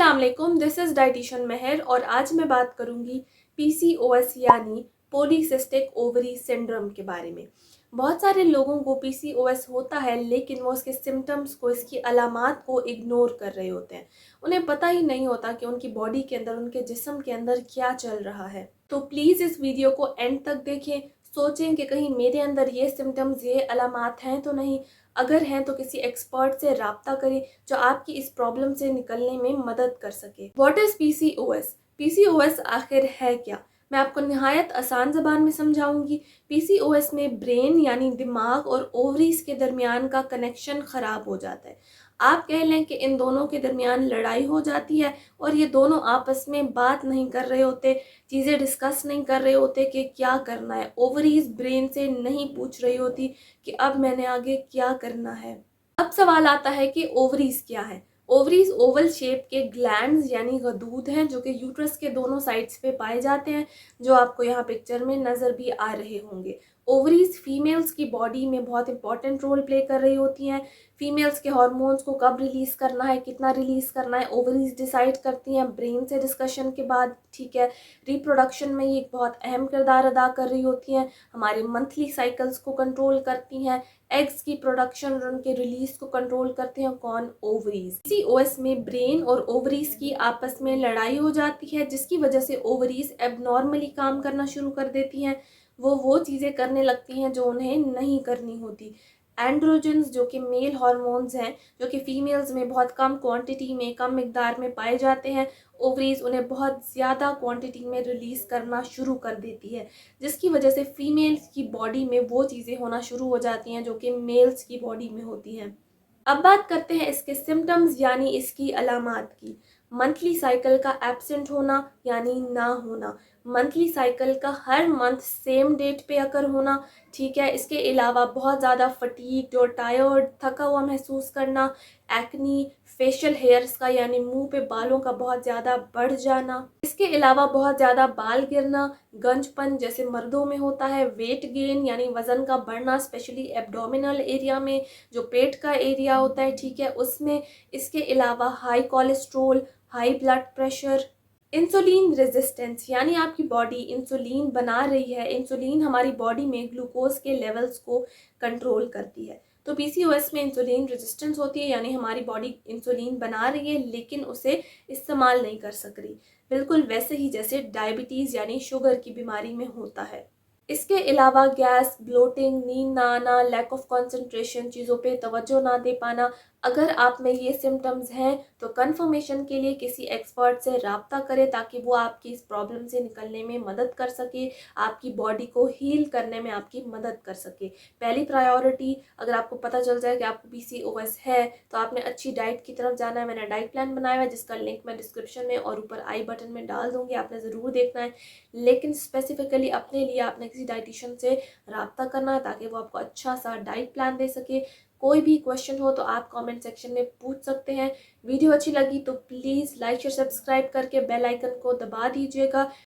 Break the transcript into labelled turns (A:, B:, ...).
A: अस्सलाम वालेकुम, this is dietitian महर और आज मैं बात करूंगी PCOS यानी पॉलीसिस्टिक ओवरी सिंड्रोम के बारे में। बहुत सारे लोगों को PCOS होता है लेकिन वो उसके सिम्टम्स को, इसकी अलामात को इग्नोर कर रहे होते हैं। उन्हें पता ही नहीं होता कि उनकी बॉडी के अंदर, उनके जिस्म के अंदर क्या चल रहा है। तो प्लीज़ इस वीडियो को एंड तक देखें, सोचें कि कहीं मेरे अंदर ये सिम्टम्स, ये अलामात हैं तो नहीं। अगर हैं तो किसी एक्सपर्ट से रब्ता करें जो आपकी इस प्रॉब्लम से निकलने में मदद कर सके। What is PCOS? PCOS आखिर है क्या? मैं आपको निहायत आसान ज़बान में समझाऊंगी। PCOS में ब्रेन यानी दिमाग और ओवरीज के दरमियान का कनेक्शन ख़राब हो जाता है। आप कह लें कि इन दोनों के दरमियान लड़ाई हो जाती है और ये दोनों आपस में बात नहीं कर रहे होते, चीज़ें डिस्कस नहीं कर रहे होते कि क्या करना है। ओवरीज ब्रेन से नहीं पूछ रही होती कि अब मैंने आगे क्या करना है। अब सवाल आता है कि ओवरीज क्या है। ओवरीज ओवल शेप के ग्लैंड्स यानी गदूद हैं जो कि यूट्रस के दोनों साइड्स पे पाए जाते हैं, जो आपको यहाँ पिक्चर में नज़र भी आ रहे होंगे। ओवरीज फीमेल्स की बॉडी में बहुत इंपॉर्टेंट रोल प्ले कर रही होती हैं। फीमेल्स के हार्मोन्स को कब रिलीज़ करना है, कितना रिलीज़ करना है, ओवरीज डिसाइड करती हैं ब्रेन से डिस्कशन के बाद, ठीक है। रिप्रोडक्शन में ये एक बहुत अहम किरदार अदा कर रही होती हैं। हमारे मंथली साइकिल्स को कंट्रोल करती हैं। एग्स की प्रोडक्शन और उनके रिलीज को कंट्रोल करते हैं कौन? ओवरीज। PCOS में ब्रेन और ओवरीज की आपस में लड़ाई हो जाती है जिसकी वजह से ओवरीज एबनॉर्मली काम करना शुरू कर देती हैं। वो चीज़ें करने लगती हैं जो उन्हें नहीं करनी होती। एंड्रोजन्स जो कि मेल हार्मोन्स हैं, जो कि फीमेल्स में बहुत कम क्वांटिटी में, कम मिकदार में पाए जाते हैं, ओवरीज उन्हें बहुत ज़्यादा क्वांटिटी में रिलीज़ करना शुरू कर देती है, जिसकी वजह से फीमेल्स की बॉडी में वो चीज़ें होना शुरू हो जाती हैं जो कि मेल्स की बॉडी में होती हैं। अब बात करते हैं इसके सिम्टम्स यानी इसकी अलामात की। मंथली साइकिल का एब्सेंट होना यानी ना होना, मंथली साइकिल का हर मंथ सेम डेट पे अकर होना, ठीक है। इसके अलावा बहुत ज़्यादा फटीग्ड और टायर्ड, थका हुआ महसूस करना, एक्नी, फेशियल हेयर्स का यानी मुंह पे बालों का बहुत ज़्यादा बढ़ जाना, इसके अलावा बहुत ज़्यादा बाल गिरना, गंजपन जैसे मर्दों में होता है, वेट गेन यानी वज़न का बढ़ना स्पेशली एब्डोमिनल एरिया में, जो पेट का एरिया होता है, ठीक है, उसमें। इसके अलावा high cholesterol, high blood pressure, insulin resistance यानी आपकी बॉडी इंसुलिन बना रही है। इंसुलिन हमारी बॉडी में ग्लूकोज के लेवल्स को कंट्रोल करती है। तो PCOS में इंसुलिन रेजिस्टेंस होती है यानी हमारी बॉडी इंसुलिन बना रही है लेकिन उसे इस्तेमाल नहीं कर सक रही, बिल्कुल वैसे ही जैसे डायबिटीज़ यानी शुगर की बीमारी में होता है। इसके अलावा गैस, ब्लोटिंग, नींद ना आना, लैक ऑफ कंसंट्रेशन, चीज़ों पे तवज्जो ना दे पाना। अगर आप में ये सिम्टम्स हैं तो कंफर्मेशन के लिए किसी एक्सपर्ट से रब्ता करें ताकि वो आपकी इस प्रॉब्लम से निकलने में मदद कर सके, आपकी बॉडी को हील करने में आपकी मदद कर सके। पहली प्रायोरिटी, अगर आपको पता चल जाए कि आपको PCOS है तो आपने अच्छी डाइट की तरफ जाना है। मैंने डाइट प्लान बनाया है जिसका लिंक मैं डिस्क्रिप्शन में और ऊपर आई बटन में डाल दूँगी, आपने ज़रूर देखना है। लेकिन स्पेसिफिकली अपने लिए आपने किसी डाइटिशियन से रब्ता करना है ताकि वो आपको अच्छा सा डाइट प्लान दे सके। कोई भी क्वेश्चन हो तो आप कमेंट सेक्शन में पूछ सकते हैं। वीडियो अच्छी लगी तो प्लीज़ लाइक शेयर सब्सक्राइब करके बेल आइकन को दबा दीजिएगा।